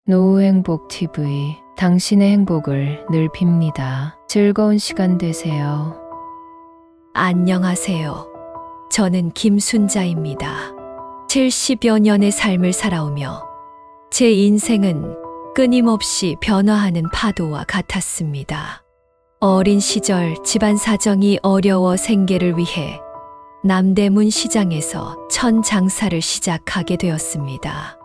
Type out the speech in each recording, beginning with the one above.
노후행복TV, 당신의 행복을 늘 빕니다. 즐거운 시간 되세요. 안녕하세요. 저는 김순자입니다. 70여 년의 삶을 살아오며 제 인생은 끊임없이 변화하는 파도와 같았습니다. 어린 시절 집안 사정이 어려워 생계를 위해 남대문 시장에서 천 장사를 시작하게 되었습니다.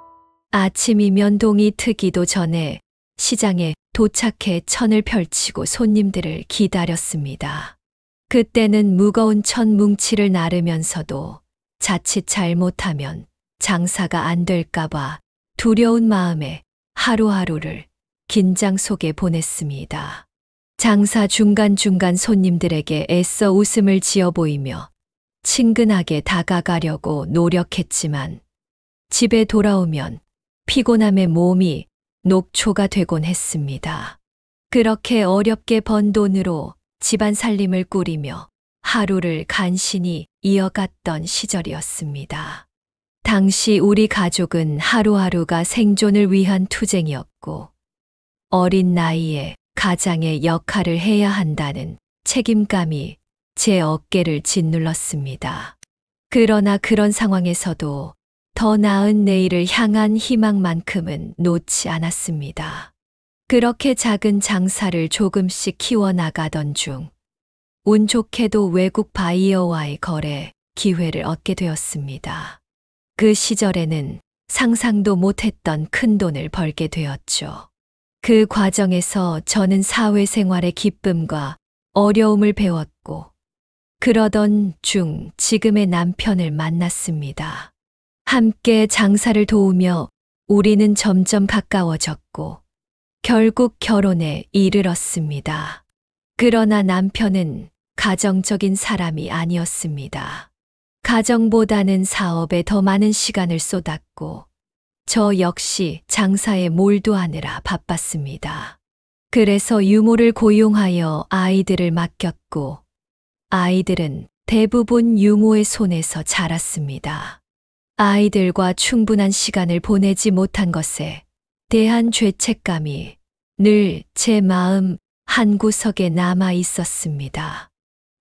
아침이면 동이 트기도 전에 시장에 도착해 천을 펼치고 손님들을 기다렸습니다. 그때는 무거운 천 뭉치를 나르면서도 자칫 잘못하면 장사가 안 될까봐 두려운 마음에 하루하루를 긴장 속에 보냈습니다. 장사 중간중간 손님들에게 애써 웃음을 지어 보이며 친근하게 다가가려고 노력했지만 집에 돌아오면 피곤함에 몸이 녹초가 되곤 했습니다. 그렇게 어렵게 번 돈으로 집안 살림을 꾸리며 하루를 간신히 이어갔던 시절이었습니다. 당시 우리 가족은 하루하루가 생존을 위한 투쟁이었고 어린 나이에 가장의 역할을 해야 한다는 책임감이 제 어깨를 짓눌렀습니다. 그러나 그런 상황에서도 더 나은 내일을 향한 희망만큼은 놓지 않았습니다. 그렇게 작은 장사를 조금씩 키워나가던 중 운 좋게도 외국 바이어와의 거래 기회를 얻게 되었습니다. 그 시절에는 상상도 못했던 큰 돈을 벌게 되었죠. 그 과정에서 저는 사회생활의 기쁨과 어려움을 배웠고 그러던 중 지금의 남편을 만났습니다. 함께 장사를 도우며 우리는 점점 가까워졌고 결국 결혼에 이르렀습니다. 그러나 남편은 가정적인 사람이 아니었습니다. 가정보다는 사업에 더 많은 시간을 쏟았고 저 역시 장사에 몰두하느라 바빴습니다. 그래서 유모를 고용하여 아이들을 맡겼고 아이들은 대부분 유모의 손에서 자랐습니다. 아이들과 충분한 시간을 보내지 못한 것에 대한 죄책감이 늘 제 마음 한구석에 남아 있었습니다.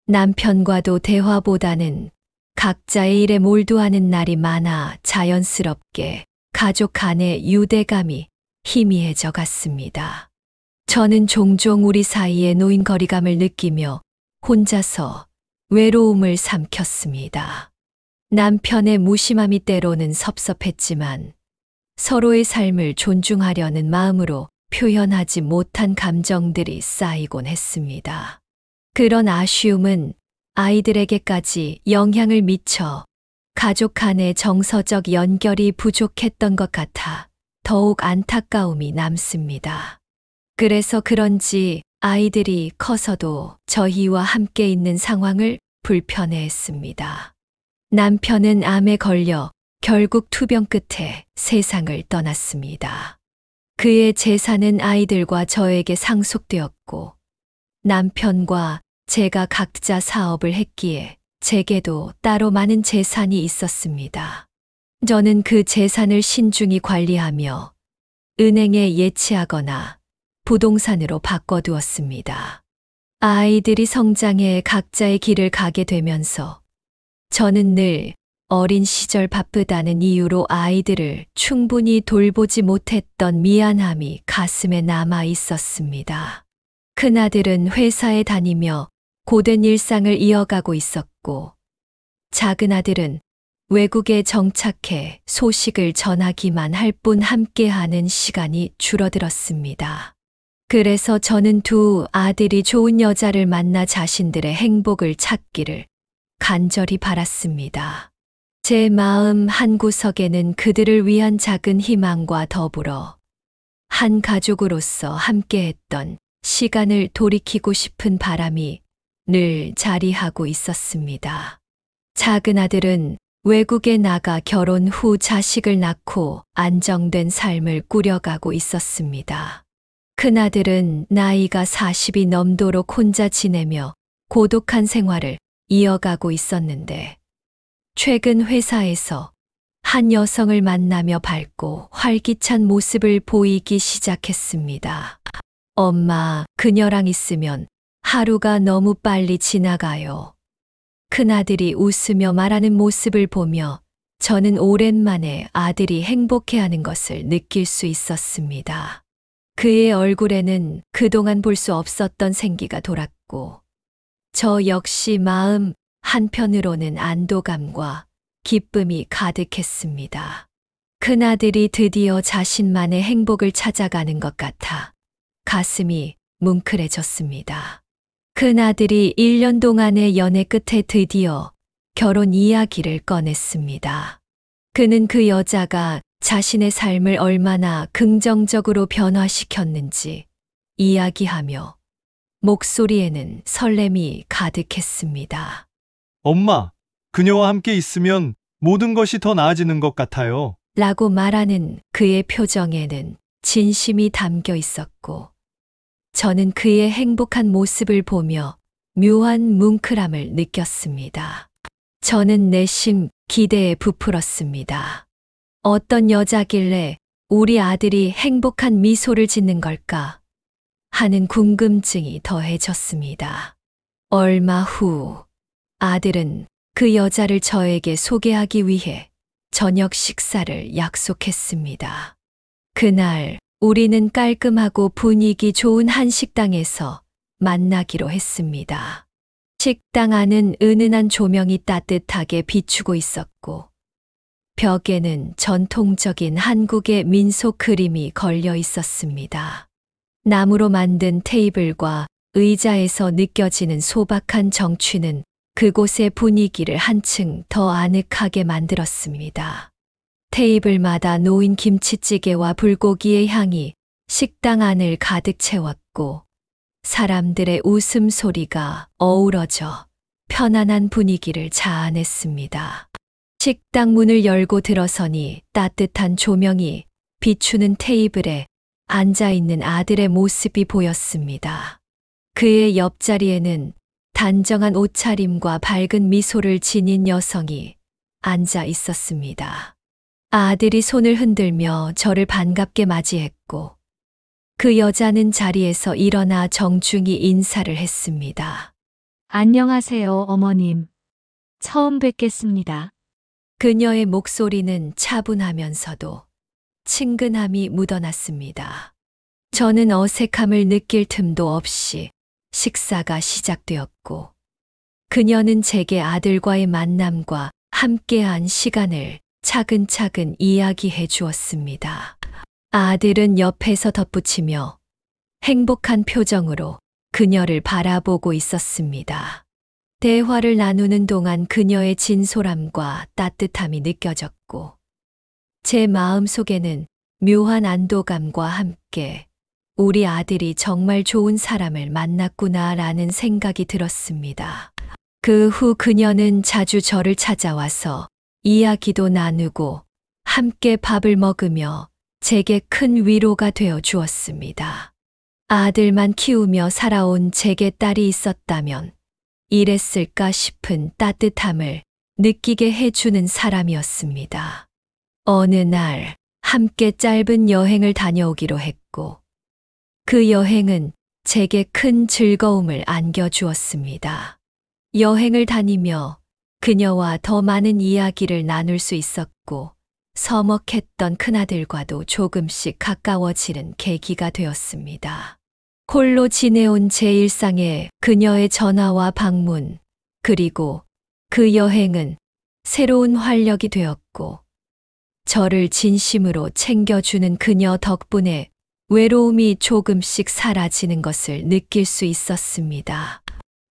남편과도 대화보다는 각자의 일에 몰두하는 날이 많아 자연스럽게 가족 간의 유대감이 희미해져 갔습니다. 저는 종종 우리 사이에 놓인 거리감을 느끼며 혼자서 외로움을 삼켰습니다. 남편의 무심함이 때로는 섭섭했지만 서로의 삶을 존중하려는 마음으로 표현하지 못한 감정들이 쌓이곤 했습니다. 그런 아쉬움은 아이들에게까지 영향을 미쳐 가족 간의 정서적 연결이 부족했던 것 같아 더욱 안타까움이 남습니다. 그래서 그런지 아이들이 커서도 저희와 함께 있는 상황을 불편해했습니다. 남편은 암에 걸려 결국 투병 끝에 세상을 떠났습니다. 그의 재산은 아이들과 저에게 상속되었고 남편과 제가 각자 사업을 했기에 제게도 따로 많은 재산이 있었습니다. 저는 그 재산을 신중히 관리하며 은행에 예치하거나 부동산으로 바꿔두었습니다. 아이들이 성장해 각자의 길을 가게 되면서 저는 늘 어린 시절 바쁘다는 이유로 아이들을 충분히 돌보지 못했던 미안함이 가슴에 남아 있었습니다. 큰아들은 회사에 다니며 고된 일상을 이어가고 있었고 작은아들은 외국에 정착해 소식을 전하기만 할 뿐 함께하는 시간이 줄어들었습니다. 그래서 저는 두 아들이 좋은 여자를 만나 자신들의 행복을 찾기를 간절히 바랐습니다. 제 마음 한구석에는 그들을 위한 작은 희망과 더불어 한 가족으로서 함께했던 시간을 돌이키고 싶은 바람이 늘 자리하고 있었습니다. 작은 아들은 외국에 나가 결혼 후 자식을 낳고 안정된 삶을 꾸려가고 있었습니다. 큰아들은 나이가 40이 넘도록 혼자 지내며 고독한 생활을 이어가고 있었는데 최근 회사에서 한 여성을 만나며 밝고 활기찬 모습을 보이기 시작했습니다. 엄마, 그녀랑 있으면 하루가 너무 빨리 지나가요. 큰아들이 웃으며 말하는 모습을 보며 저는 오랜만에 아들이 행복해하는 것을 느낄 수 있었습니다. 그의 얼굴에는 그동안 볼 수 없었던 생기가 돌았고, 저 역시 마음 한편으로는 안도감과 기쁨이 가득했습니다. 큰아들이 드디어 자신만의 행복을 찾아가는 것 같아 가슴이 뭉클해졌습니다. 큰아들이 1년 동안의 연애 끝에 드디어 결혼 이야기를 꺼냈습니다. 그는 그 여자가 자신의 삶을 얼마나 긍정적으로 변화시켰는지 이야기하며 목소리에는 설렘이 가득했습니다. 엄마, 그녀와 함께 있으면 모든 것이 더 나아지는 것 같아요. 라고 말하는 그의 표정에는 진심이 담겨 있었고, 저는 그의 행복한 모습을 보며 묘한 뭉클함을 느꼈습니다. 저는 내심 기대에 부풀었습니다. 어떤 여자길래 우리 아들이 행복한 미소를 짓는 걸까 하는 궁금증이 더해졌습니다. 얼마 후 아들은 그 여자를 저에게 소개하기 위해 저녁 식사를 약속했습니다. 그날 우리는 깔끔하고 분위기 좋은 한 식당에서 만나기로 했습니다. 식당 안은 은은한 조명이 따뜻하게 비추고 있었고, 벽에는 전통적인 한국의 민속 그림이 걸려 있었습니다. 나무로 만든 테이블과 의자에서 느껴지는 소박한 정취는 그곳의 분위기를 한층 더 아늑하게 만들었습니다. 테이블마다 놓인 김치찌개와 불고기의 향이 식당 안을 가득 채웠고, 사람들의 웃음소리가 어우러져 편안한 분위기를 자아냈습니다. 식당 문을 열고 들어서니 따뜻한 조명이 비추는 테이블에 앉아있는 아들의 모습이 보였습니다. 그의 옆자리에는 단정한 옷차림과 밝은 미소를 지닌 여성이 앉아 있었습니다. 아들이 손을 흔들며 저를 반갑게 맞이했고, 그 여자는 자리에서 일어나 정중히 인사를 했습니다. 안녕하세요, 어머님. 처음 뵙겠습니다. 그녀의 목소리는 차분하면서도 친근함이 묻어났습니다. 저는 어색함을 느낄 틈도 없이 식사가 시작되었고, 그녀는 제게 아들과의 만남과 함께한 시간을 차근차근 이야기해 주었습니다. 아들은 옆에서 덧붙이며 행복한 표정으로 그녀를 바라보고 있었습니다. 대화를 나누는 동안 그녀의 진솔함과 따뜻함이 느껴졌고, 제 마음 속에는 묘한 안도감과 함께 우리 아들이 정말 좋은 사람을 만났구나라는 생각이 들었습니다. 그 후 그녀는 자주 저를 찾아와서 이야기도 나누고 함께 밥을 먹으며 제게 큰 위로가 되어 주었습니다. 아들만 키우며 살아온 제게 딸이 있었다면 이랬을까 싶은 따뜻함을 느끼게 해주는 사람이었습니다. 어느 날 함께 짧은 여행을 다녀오기로 했고, 그 여행은 제게 큰 즐거움을 안겨주었습니다. 여행을 다니며 그녀와 더 많은 이야기를 나눌 수 있었고, 서먹했던 큰아들과도 조금씩 가까워지는 계기가 되었습니다. 홀로 지내온 제 일상에 그녀의 전화와 방문, 그리고 그 여행은 새로운 활력이 되었고, 저를 진심으로 챙겨주는 그녀 덕분에 외로움이 조금씩 사라지는 것을 느낄 수 있었습니다.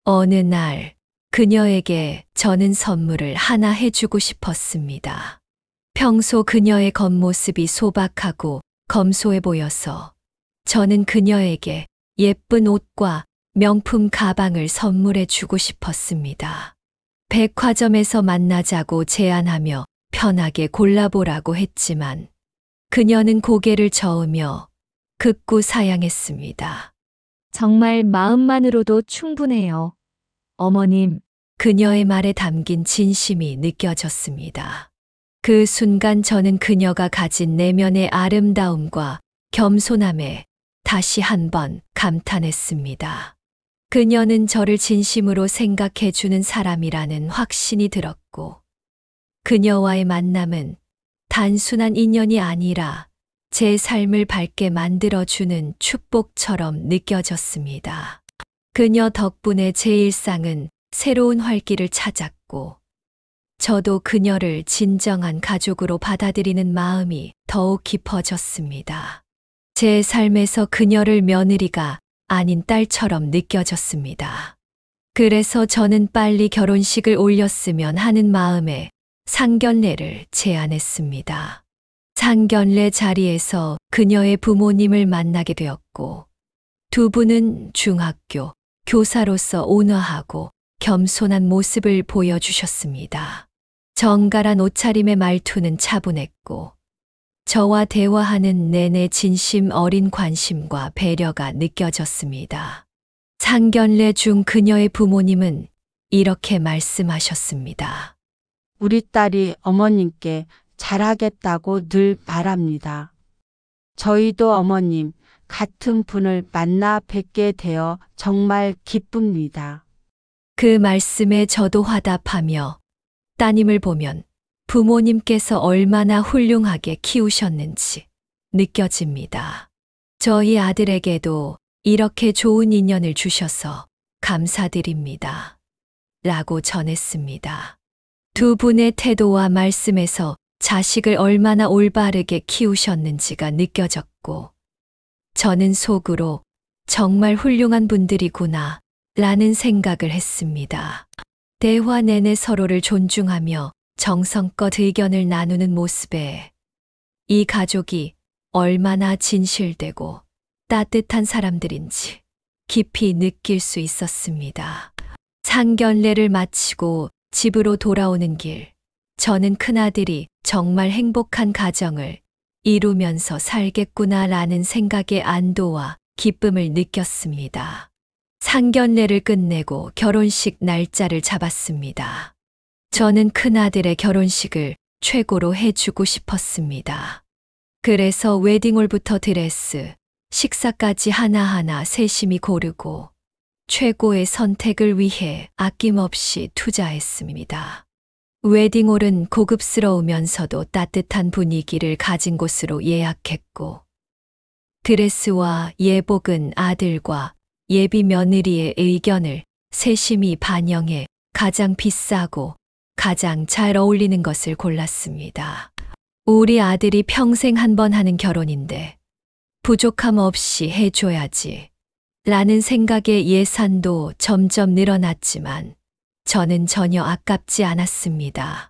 어느 날 그녀에게 저는 선물을 하나 해주고 싶었습니다. 평소 그녀의 겉모습이 소박하고 검소해 보여서 저는 그녀에게 예쁜 옷과 명품 가방을 선물해 주고 싶었습니다. 백화점에서 만나자고 제안하며 편하게 골라보라고 했지만 그녀는 고개를 저으며 극구 사양했습니다. 정말 마음만으로도 충분해요. 어머님, 그녀의 말에 담긴 진심이 느껴졌습니다. 그 순간 저는 그녀가 가진 내면의 아름다움과 겸손함에 다시 한번 감탄했습니다. 그녀는 저를 진심으로 생각해 주는 사람이라는 확신이 들었고, 그녀와의 만남은 단순한 인연이 아니라 제 삶을 밝게 만들어주는 축복처럼 느껴졌습니다. 그녀 덕분에 제 일상은 새로운 활기를 찾았고, 저도 그녀를 진정한 가족으로 받아들이는 마음이 더욱 깊어졌습니다. 제 삶에서 그녀를 며느리가 아닌 딸처럼 느껴졌습니다. 그래서 저는 빨리 결혼식을 올렸으면 하는 마음에 상견례를 제안했습니다. 상견례 자리에서 그녀의 부모님을 만나게 되었고, 두 분은 중학교 교사로서 온화하고 겸손한 모습을 보여주셨습니다. 정갈한 옷차림의 말투는 차분했고, 저와 대화하는 내내 진심 어린 관심과 배려가 느껴졌습니다. 상견례 중 그녀의 부모님은 이렇게 말씀하셨습니다. 우리 딸이 어머님께 잘하겠다고 늘 바랍니다. 저희도 어머님 같은 분을 만나 뵙게 되어 정말 기쁩니다. 그 말씀에 저도 화답하며 따님을 보면 부모님께서 얼마나 훌륭하게 키우셨는지 느껴집니다. 저희 아들에게도 이렇게 좋은 인연을 주셔서 감사드립니다. 라고 전했습니다. 두 분의 태도와 말씀에서 자식을 얼마나 올바르게 키우셨는지가 느껴졌고, 저는 속으로 정말 훌륭한 분들이구나 라는 생각을 했습니다. 대화 내내 서로를 존중하며 정성껏 의견을 나누는 모습에 이 가족이 얼마나 진실되고 따뜻한 사람들인지 깊이 느낄 수 있었습니다. 상견례를 마치고 집으로 돌아오는 길, 저는 큰아들이 정말 행복한 가정을 이루면서 살겠구나라는 생각에 안도와 기쁨을 느꼈습니다. 상견례를 끝내고 결혼식 날짜를 잡았습니다. 저는 큰아들의 결혼식을 최고로 해주고 싶었습니다. 그래서 웨딩홀부터 드레스, 식사까지 하나하나 세심히 고르고 최고의 선택을 위해 아낌없이 투자했습니다. 웨딩홀은 고급스러우면서도 따뜻한 분위기를 가진 곳으로 예약했고, 드레스와 예복은 아들과 예비 며느리의 의견을 세심히 반영해 가장 비싸고 가장 잘 어울리는 것을 골랐습니다. 우리 아들이 평생 한 번 하는 결혼인데 부족함 없이 해줘야지 라는 생각에 예산도 점점 늘어났지만 저는 전혀 아깝지 않았습니다.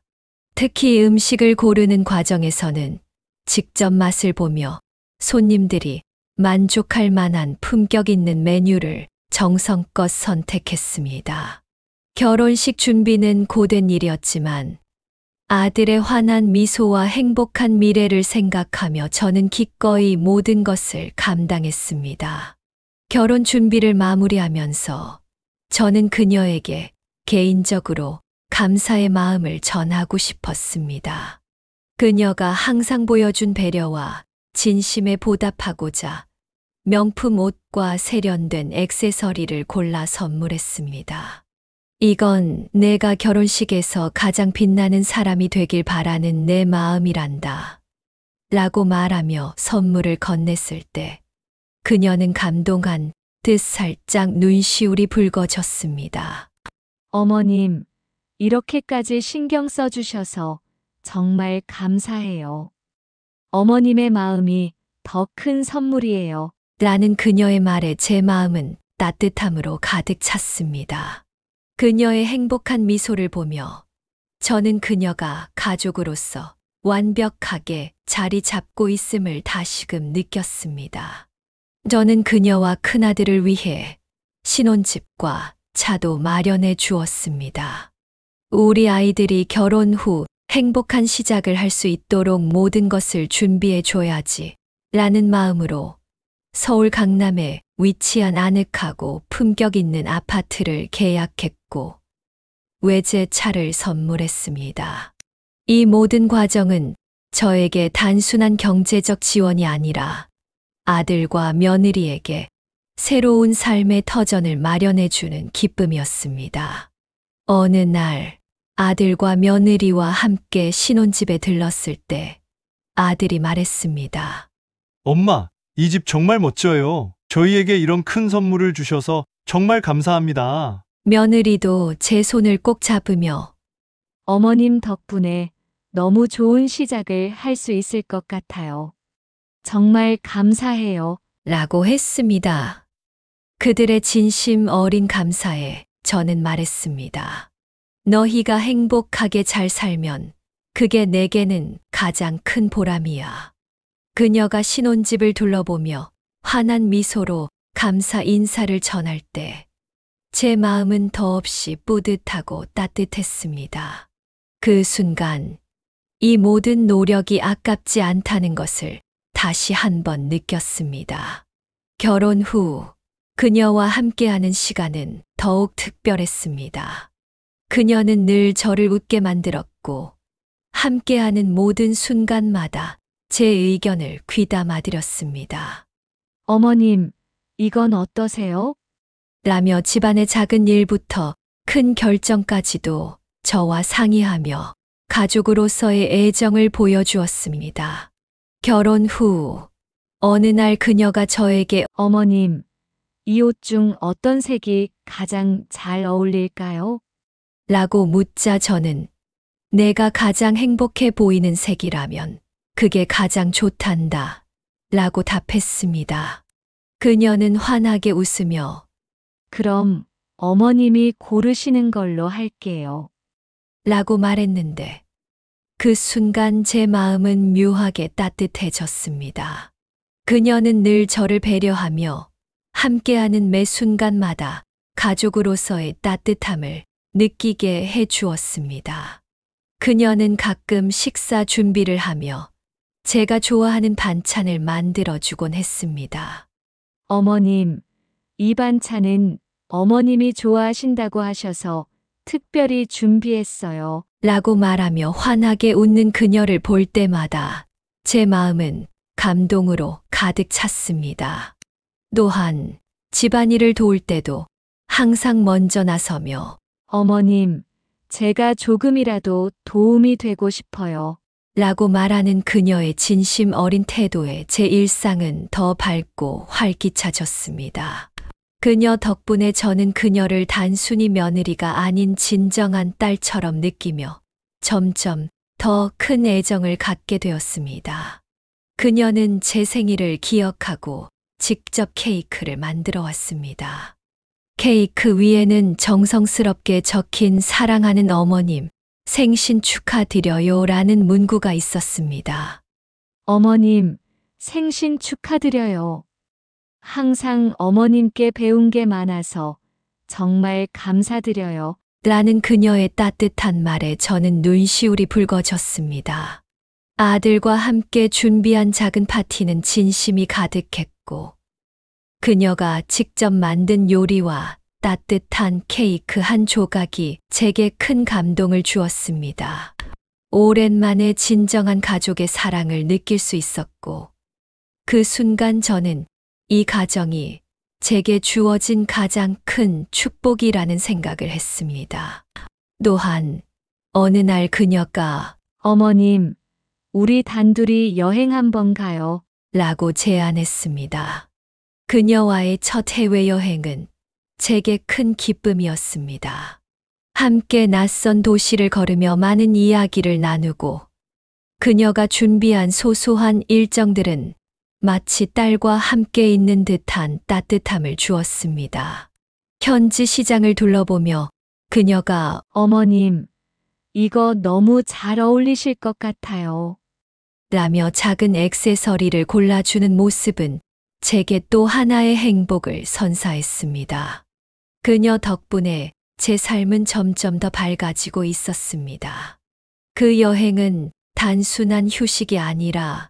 특히 음식을 고르는 과정에서는 직접 맛을 보며 손님들이 만족할 만한 품격 있는 메뉴를 정성껏 선택했습니다. 결혼식 준비는 고된 일이었지만 아들의 환한 미소와 행복한 미래를 생각하며 저는 기꺼이 모든 것을 감당했습니다. 결혼 준비를 마무리하면서 저는 그녀에게 개인적으로 감사의 마음을 전하고 싶었습니다. 그녀가 항상 보여준 배려와 진심에 보답하고자 명품 옷과 세련된 액세서리를 골라 선물했습니다. 이건 내가 결혼식에서 가장 빛나는 사람이 되길 바라는 내 마음이란다. 라고 말하며 선물을 건넸을 때 그녀는 감동한 듯 살짝 눈시울이 붉어졌습니다. 어머님, 이렇게까지 신경 써주셔서 정말 감사해요. 어머님의 마음이 더 큰 선물이에요. 라는 그녀의 말에 제 마음은 따뜻함으로 가득 찼습니다. 그녀의 행복한 미소를 보며 저는 그녀가 가족으로서 완벽하게 자리 잡고 있음을 다시금 느꼈습니다. 저는 그녀와 큰아들을 위해 신혼집과 차도 마련해 주었습니다. 우리 아이들이 결혼 후 행복한 시작을 할 수 있도록 모든 것을 준비해 줘야지 라는 마음으로 서울 강남에 위치한 아늑하고 품격 있는 아파트를 계약했고 외제차를 선물했습니다. 이 모든 과정은 저에게 단순한 경제적 지원이 아니라 아들과 며느리에게 새로운 삶의 터전을 마련해주는 기쁨이었습니다. 어느 날 아들과 며느리와 함께 신혼집에 들렀을 때 아들이 말했습니다. 엄마, 이 집 정말 멋져요. 저희에게 이런 큰 선물을 주셔서 정말 감사합니다. 며느리도 제 손을 꼭 잡으며 어머님 덕분에 너무 좋은 시작을 할 수 있을 것 같아요. 정말 감사해요. 라고 했습니다. 그들의 진심 어린 감사에 저는 말했습니다. 너희가 행복하게 잘 살면 그게 내게는 가장 큰 보람이야. 그녀가 신혼집을 둘러보며 환한 미소로 감사 인사를 전할 때 제 마음은 더없이 뿌듯하고 따뜻했습니다. 그 순간 이 모든 노력이 아깝지 않다는 것을 다시 한번 느꼈습니다. 결혼 후 그녀와 함께하는 시간은 더욱 특별했습니다. 그녀는 늘 저를 웃게 만들었고 함께하는 모든 순간마다 제 의견을 귀담아 드렸습니다. 어머님, 이건 어떠세요? 라며 집안의 작은 일부터 큰 결정까지도 저와 상의하며 가족으로서의 애정을 보여주었습니다. 결혼 후 어느 날 그녀가 저에게 어머님, 이 옷 중 어떤 색이 가장 잘 어울릴까요? 라고 묻자 저는 내가 가장 행복해 보이는 색이라면 그게 가장 좋단다 라고 답했습니다. 그녀는 환하게 웃으며 그럼 어머님이 고르시는 걸로 할게요. 라고 말했는데 그 순간 제 마음은 묘하게 따뜻해졌습니다. 그녀는 늘 저를 배려하며 함께하는 매 순간마다 가족으로서의 따뜻함을 느끼게 해 주었습니다. 그녀는 가끔 식사 준비를 하며 제가 좋아하는 반찬을 만들어 주곤 했습니다. 어머님, 이 반찬은 어머님이 좋아하신다고 하셔서 특별히 준비했어요. 라고 말하며 환하게 웃는 그녀를 볼 때마다 제 마음은 감동으로 가득 찼습니다. 또한 집안일을 도울 때도 항상 먼저 나서며 어머님, 제가 조금이라도 도움이 되고 싶어요. 라고 말하는 그녀의 진심 어린 태도에 제 일상은 더 밝고 활기차졌습니다. 그녀 덕분에 저는 그녀를 단순히 며느리가 아닌 진정한 딸처럼 느끼며 점점 더 큰 애정을 갖게 되었습니다. 그녀는 제 생일을 기억하고 직접 케이크를 만들어 왔습니다. 케이크 위에는 정성스럽게 적힌 사랑하는 어머님, 생신 축하드려요 라는 문구가 있었습니다. 어머님, 생신 축하드려요. 항상 어머님께 배운 게 많아서 정말 감사드려요. 라는 그녀의 따뜻한 말에 저는 눈시울이 붉어졌습니다. 아들과 함께 준비한 작은 파티는 진심이 가득했고, 그녀가 직접 만든 요리와 따뜻한 케이크 한 조각이 제게 큰 감동을 주었습니다. 오랜만에 진정한 가족의 사랑을 느낄 수 있었고, 그 순간 저는 이 가정이 제게 주어진 가장 큰 축복이라는 생각을 했습니다. 또한 어느 날 그녀가 어머님, 우리 단둘이 여행 한번 가요. 라고 제안했습니다. 그녀와의 첫 해외여행은 제게 큰 기쁨이었습니다. 함께 낯선 도시를 걸으며 많은 이야기를 나누고 그녀가 준비한 소소한 일정들은 마치 딸과 함께 있는 듯한 따뜻함을 주었습니다. 현지 시장을 둘러보며 그녀가 어머님, 이거 너무 잘 어울리실 것 같아요. 라며 작은 액세서리를 골라주는 모습은 제게 또 하나의 행복을 선사했습니다. 그녀 덕분에 제 삶은 점점 더 밝아지고 있었습니다. 그 여행은 단순한 휴식이 아니라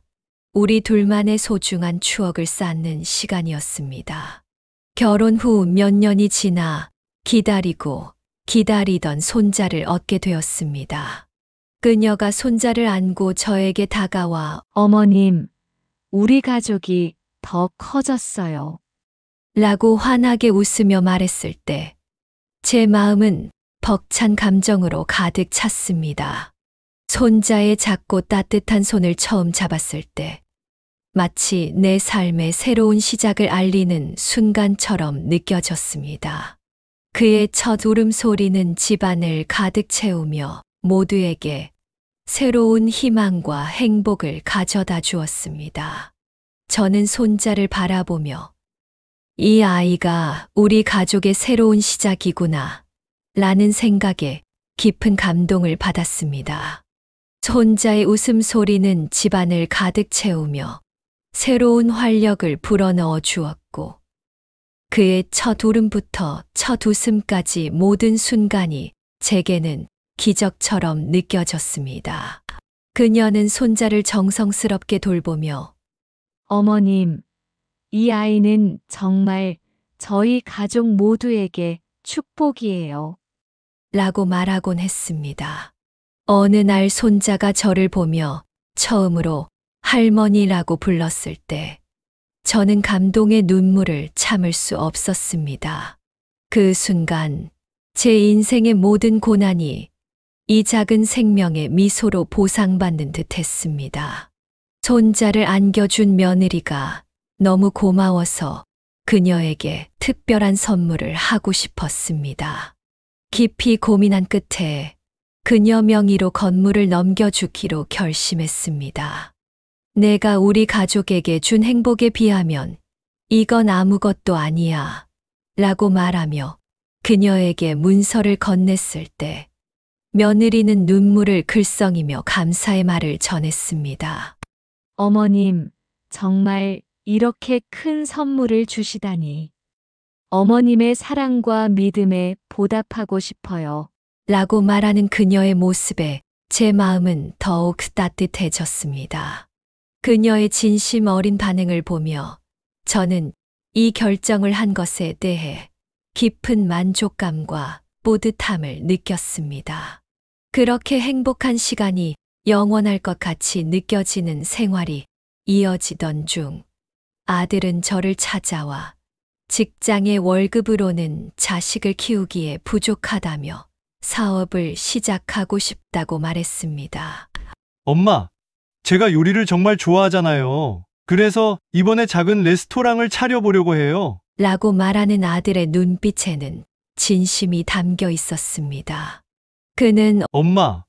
우리 둘만의 소중한 추억을 쌓는 시간이었습니다. 결혼 후 몇 년이 지나 기다리고 기다리던 손자를 얻게 되었습니다. 그녀가 손자를 안고 저에게 다가와 어머님, 우리 가족이 더 커졌어요. 라고 환하게 웃으며 말했을 때 제 마음은 벅찬 감정으로 가득 찼습니다. 손자의 작고 따뜻한 손을 처음 잡았을 때 마치 내 삶의 새로운 시작을 알리는 순간처럼 느껴졌습니다. 그의 첫 울음소리는 집안을 가득 채우며 모두에게 새로운 희망과 행복을 가져다 주었습니다. 저는 손자를 바라보며 이 아이가 우리 가족의 새로운 시작이구나 라는 생각에 깊은 감동을 받았습니다. 손자의 웃음소리는 집안을 가득 채우며 새로운 활력을 불어넣어 주었고 그의 첫 울음부터 첫 웃음까지 모든 순간이 제게는 기적처럼 느껴졌습니다. 그녀는 손자를 정성스럽게 돌보며 어머님, 이 아이는 정말 저희 가족 모두에게 축복이에요. 라고 말하곤 했습니다. 어느 날 손자가 저를 보며 처음으로 할머니라고 불렀을 때 저는 감동의 눈물을 참을 수 없었습니다. 그 순간 제 인생의 모든 고난이 이 작은 생명의 미소로 보상받는 듯 했습니다. 손자를 안겨준 며느리가 너무 고마워서 그녀에게 특별한 선물을 하고 싶었습니다. 깊이 고민한 끝에 그녀 명의로 건물을 넘겨주기로 결심했습니다. 내가 우리 가족에게 준 행복에 비하면 이건 아무것도 아니야 라고 말하며 그녀에게 문서를 건넸을 때 며느리는 눈물을 글썽이며 감사의 말을 전했습니다. 어머님, 정말 이렇게 큰 선물을 주시다니. 어머님의 사랑과 믿음에 보답하고 싶어요. 라고 말하는 그녀의 모습에 제 마음은 더욱 따뜻해졌습니다. 그녀의 진심 어린 반응을 보며 저는 이 결정을 한 것에 대해 깊은 만족감과 뿌듯함을 느꼈습니다. 그렇게 행복한 시간이 영원할 것 같이 느껴지는 생활이 이어지던 중 아들은 저를 찾아와 직장의 월급으로는 자식을 키우기에 부족하다며 사업을 시작하고 싶다고 말했습니다. 엄마, 제가 요리를 정말 좋아하잖아요. 그래서 이번에 작은 레스토랑을 차려보려고 해요. 라고 말하는 아들의 눈빛에는 진심이 담겨 있었습니다. 그는 엄마,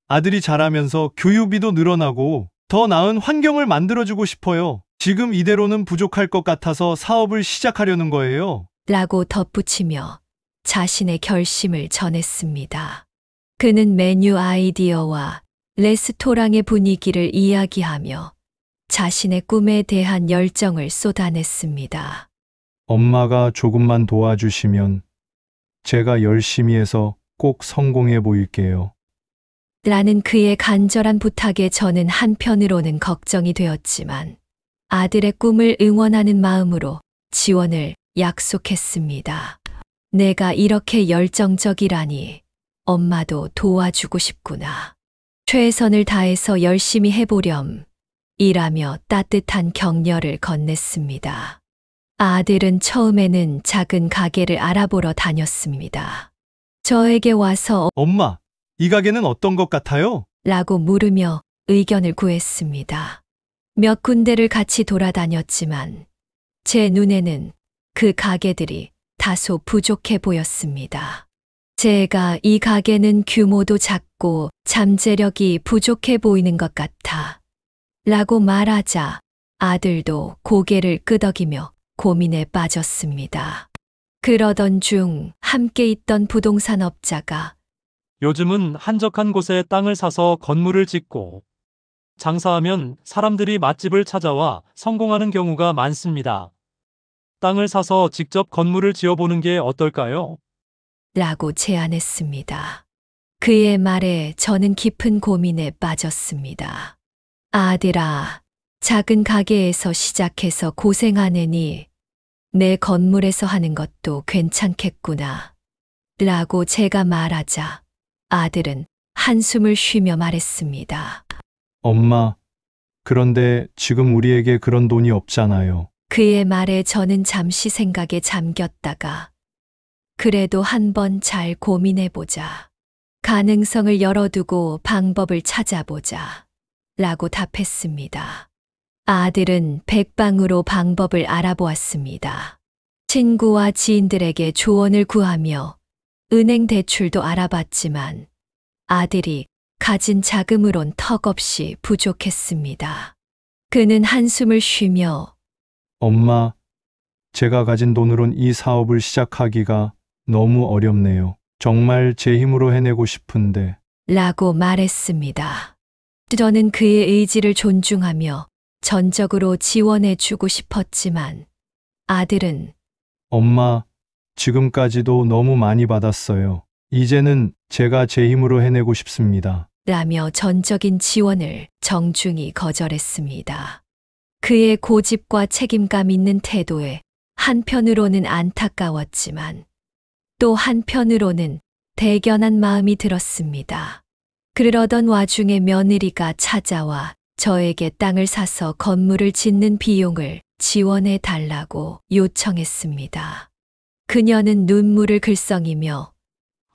아들이 자라면서 교육비도 늘어나고 더 나은 환경을 만들어주고 싶어요. 지금 이대로는 부족할 것 같아서 사업을 시작하려는 거예요. 라고 덧붙이며 자신의 결심을 전했습니다. 그는 메뉴 아이디어와 레스토랑의 분위기를 이야기하며 자신의 꿈에 대한 열정을 쏟아냈습니다. 엄마가 조금만 도와주시면 제가 열심히 해서 꼭 성공해 보일게요. 라는 그의 간절한 부탁에 저는 한편으로는 걱정이 되었지만 아들의 꿈을 응원하는 마음으로 지원을 약속했습니다. 내가 이렇게 열정적이라니 엄마도 도와주고 싶구나. 최선을 다해서 열심히 해보렴. 이라며 따뜻한 격려를 건넸습니다. 아들은 처음에는 작은 가게를 알아보러 다녔습니다. 저에게 와서 엄마, 이 가게는 어떤 것 같아요? 라고 물으며 의견을 구했습니다. 몇 군데를 같이 돌아다녔지만 제 눈에는 그 가게들이 다소 부족해 보였습니다. 제가 이 가게는 규모도 작고 잠재력이 부족해 보이는 것 같아 라고 말하자 아들도 고개를 끄덕이며 고민에 빠졌습니다. 그러던 중 함께 있던 부동산 업자가 요즘은 한적한 곳에 땅을 사서 건물을 짓고 장사하면 사람들이 맛집을 찾아와 성공하는 경우가 많습니다. 땅을 사서 직접 건물을 지어보는 게 어떨까요? 라고 제안했습니다. 그의 말에 저는 깊은 고민에 빠졌습니다. 아들아, 작은 가게에서 시작해서 고생하느니 내 건물에서 하는 것도 괜찮겠구나. 라고 제가 말하자 아들은 한숨을 쉬며 말했습니다. 엄마, 그런데 지금 우리에게 그런 돈이 없잖아요. 그의 말에 저는 잠시 생각에 잠겼다가 그래도 한번 잘 고민해보자. 가능성을 열어두고 방법을 찾아보자. 라고 답했습니다. 아들은 백방으로 방법을 알아보았습니다. 친구와 지인들에게 조언을 구하며 은행 대출도 알아봤지만 아들이 가진 자금으론 턱없이 부족했습니다. 그는 한숨을 쉬며 엄마, 제가 가진 돈으론 이 사업을 시작하기가 너무 어렵네요. 정말 제 힘으로 해내고 싶은데. 라고 말했습니다. 저는 그의 의지를 존중하며 전적으로 지원해 주고 싶었지만 아들은 엄마, 지금까지도 너무 많이 받았어요. 이제는 제가 제 힘으로 해내고 싶습니다. 라며 전적인 지원을 정중히 거절했습니다. 그의 고집과 책임감 있는 태도에 한편으로는 안타까웠지만 또 한편으로는 대견한 마음이 들었습니다. 그러던 와중에 며느리가 찾아와 저에게 땅을 사서 건물을 짓는 비용을 지원해 달라고 요청했습니다. 그녀는 눈물을 글썽이며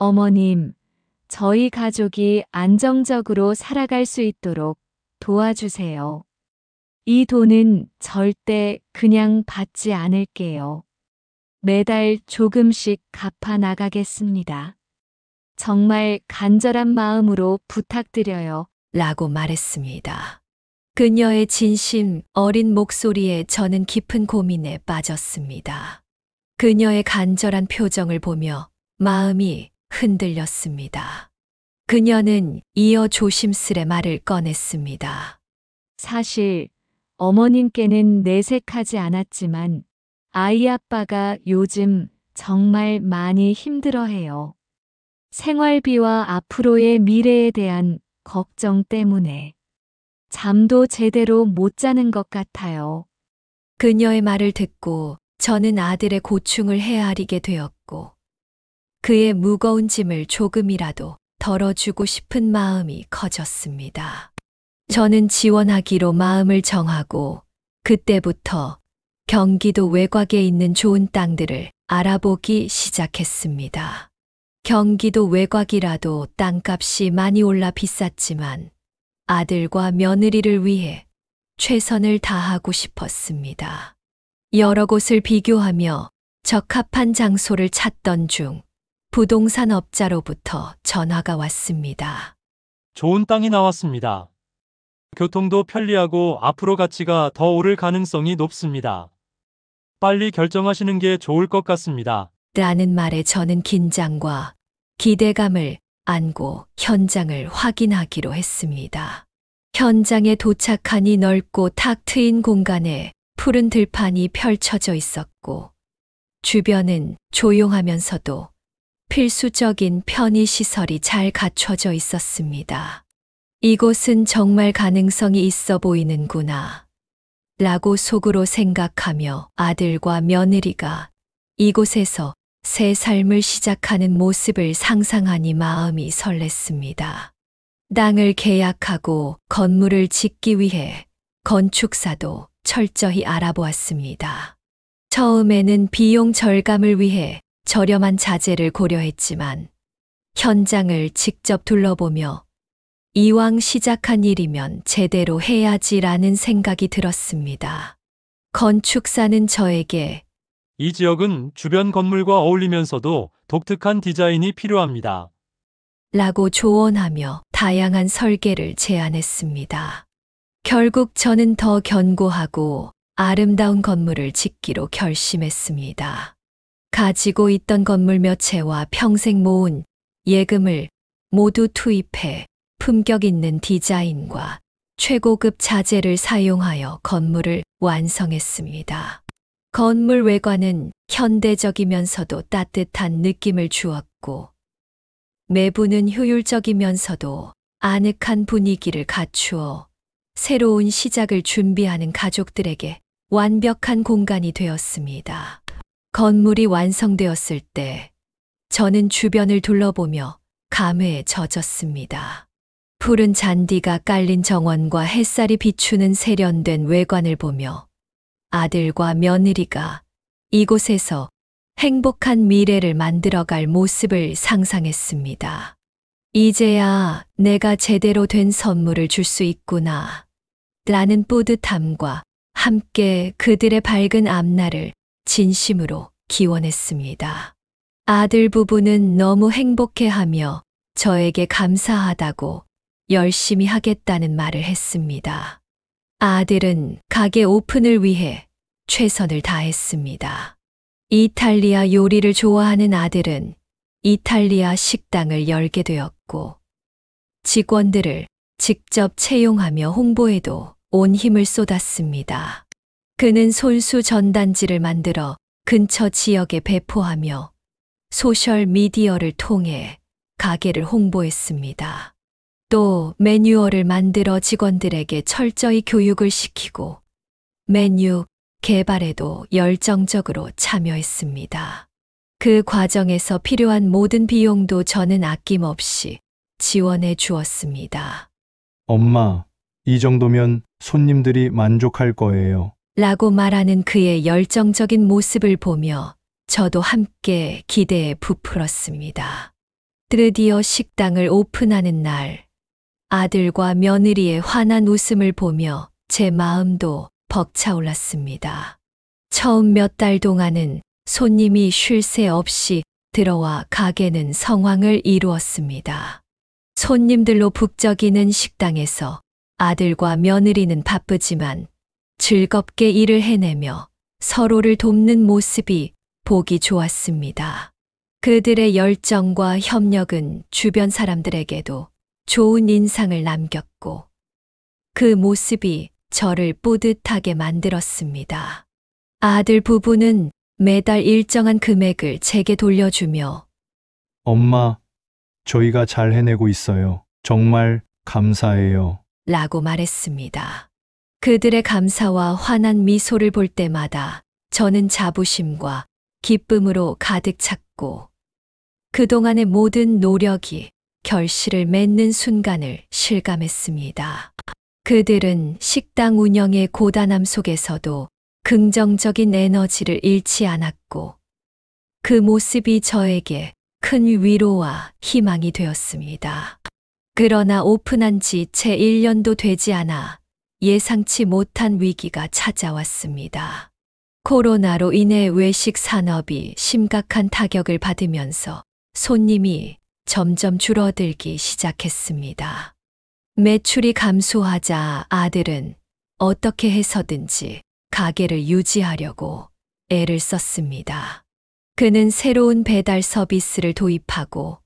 어머님, 저희 가족이 안정적으로 살아갈 수 있도록 도와주세요. 이 돈은 절대 그냥 받지 않을게요. 매달 조금씩 갚아 나가겠습니다. 정말 간절한 마음으로 부탁드려요. 라고 말했습니다. 그녀의 진심 어린 목소리에 저는 깊은 고민에 빠졌습니다. 그녀의 간절한 표정을 보며 마음이 흔들렸습니다. 그녀는 이어 조심스레 말을 꺼냈습니다. 사실 어머님께는 내색하지 않았지만 아이 아빠가 요즘 정말 많이 힘들어해요. 생활비와 앞으로의 미래에 대한 걱정 때문에 잠도 제대로 못 자는 것 같아요. 그녀의 말을 듣고 저는 아들의 고충을 헤아리게 되었고 그의 무거운 짐을 조금이라도 덜어주고 싶은 마음이 커졌습니다. 저는 지원하기로 마음을 정하고 그때부터 경기도 외곽에 있는 좋은 땅들을 알아보기 시작했습니다. 경기도 외곽이라도 땅값이 많이 올라 비쌌지만 아들과 며느리를 위해 최선을 다하고 싶었습니다. 여러 곳을 비교하며 적합한 장소를 찾던 중 부동산 업자로부터 전화가 왔습니다. 좋은 땅이 나왔습니다. 교통도 편리하고 앞으로 가치가 더 오를 가능성이 높습니다. 빨리 결정하시는 게 좋을 것 같습니다. 라는 말에 저는 긴장과 기대감을 안고 현장을 확인하기로 했습니다. 현장에 도착하니 넓고 탁 트인 공간에 푸른 들판이 펼쳐져 있었고 주변은 조용하면서도 필수적인 편의시설이 잘 갖춰져 있었습니다. 이곳은 정말 가능성이 있어 보이는구나 라고 속으로 생각하며 아들과 며느리가 이곳에서 새 삶을 시작하는 모습을 상상하니 마음이 설렜습니다. 땅을 계약하고 건물을 짓기 위해 건축사도 철저히 알아보았습니다. 처음에는 비용 절감을 위해 저렴한 자재를 고려했지만 현장을 직접 둘러보며 이왕 시작한 일이면 제대로 해야지라는 생각이 들었습니다. 건축사는 저에게 이 지역은 주변 건물과 어울리면서도 독특한 디자인이 필요합니다. 라고 조언하며 다양한 설계를 제안했습니다. 결국 저는 더 견고하고 아름다운 건물을 짓기로 결심했습니다. 가지고 있던 건물 몇 채와 평생 모은 예금을 모두 투입해 품격 있는 디자인과 최고급 자재를 사용하여 건물을 완성했습니다. 건물 외관은 현대적이면서도 따뜻한 느낌을 주었고 내부는 효율적이면서도 아늑한 분위기를 갖추어 새로운 시작을 준비하는 가족들에게 완벽한 공간이 되었습니다. 건물이 완성되었을 때 저는 주변을 둘러보며 감회에 젖었습니다. 푸른 잔디가 깔린 정원과 햇살이 비추는 세련된 외관을 보며 아들과 며느리가 이곳에서 행복한 미래를 만들어갈 모습을 상상했습니다. 이제야 내가 제대로 된 선물을 줄 수 있구나. 라는 뿌듯함과 함께 그들의 밝은 앞날을 진심으로 기원했습니다. 아들 부부는 너무 행복해하며 저에게 감사하다고 열심히 하겠다는 말을 했습니다. 아들은 가게 오픈을 위해 최선을 다했습니다. 이탈리아 요리를 좋아하는 아들은 이탈리아 식당을 열게 되었고, 직원들을 직접 채용하며 홍보에도 온 힘을 쏟았습니다. 그는 손수 전단지를 만들어 근처 지역에 배포하며 소셜 미디어를 통해 가게를 홍보했습니다. 또 매뉴얼을 만들어 직원들에게 철저히 교육을 시키고 메뉴 개발에도 열정적으로 참여했습니다. 그 과정에서 필요한 모든 비용도 저는 아낌없이 지원해 주었습니다. 엄마, 이 정도면 손님들이 만족할 거예요. 라고 말하는 그의 열정적인 모습을 보며 저도 함께 기대에 부풀었습니다. 드디어 식당을 오픈하는 날, 아들과 며느리의 환한 웃음을 보며 제 마음도 벅차올랐습니다. 처음 몇 달 동안은 손님이 쉴 새 없이 들어와 가게는 성황을 이루었습니다. 손님들로 북적이는 식당에서 아들과 며느리는 바쁘지만 즐겁게 일을 해내며 서로를 돕는 모습이 보기 좋았습니다. 그들의 열정과 협력은 주변 사람들에게도 좋은 인상을 남겼고 그 모습이 저를 뿌듯하게 만들었습니다. 아들 부부는 매달 일정한 금액을 제게 돌려주며 엄마, 저희가 잘 해내고 있어요. 정말 감사해요. 라고 말했습니다. 그들의 감사와 환한 미소를 볼 때마다 저는 자부심과 기쁨으로 가득 찼고 그동안의 모든 노력이 결실을 맺는 순간을 실감했습니다. 그들은 식당 운영의 고단함 속에서도 긍정적인 에너지를 잃지 않았고 그 모습이 저에게 큰 위로와 희망이 되었습니다. 그러나 오픈한 지 채 1년도 되지 않아 예상치 못한 위기가 찾아왔습니다. 코로나로 인해 외식 산업이 심각한 타격을 받으면서 손님이 점점 줄어들기 시작했습니다. 매출이 감소하자 아들은 어떻게 해서든지 가게를 유지하려고 애를 썼습니다. 그는 새로운 배달 서비스를 도입하고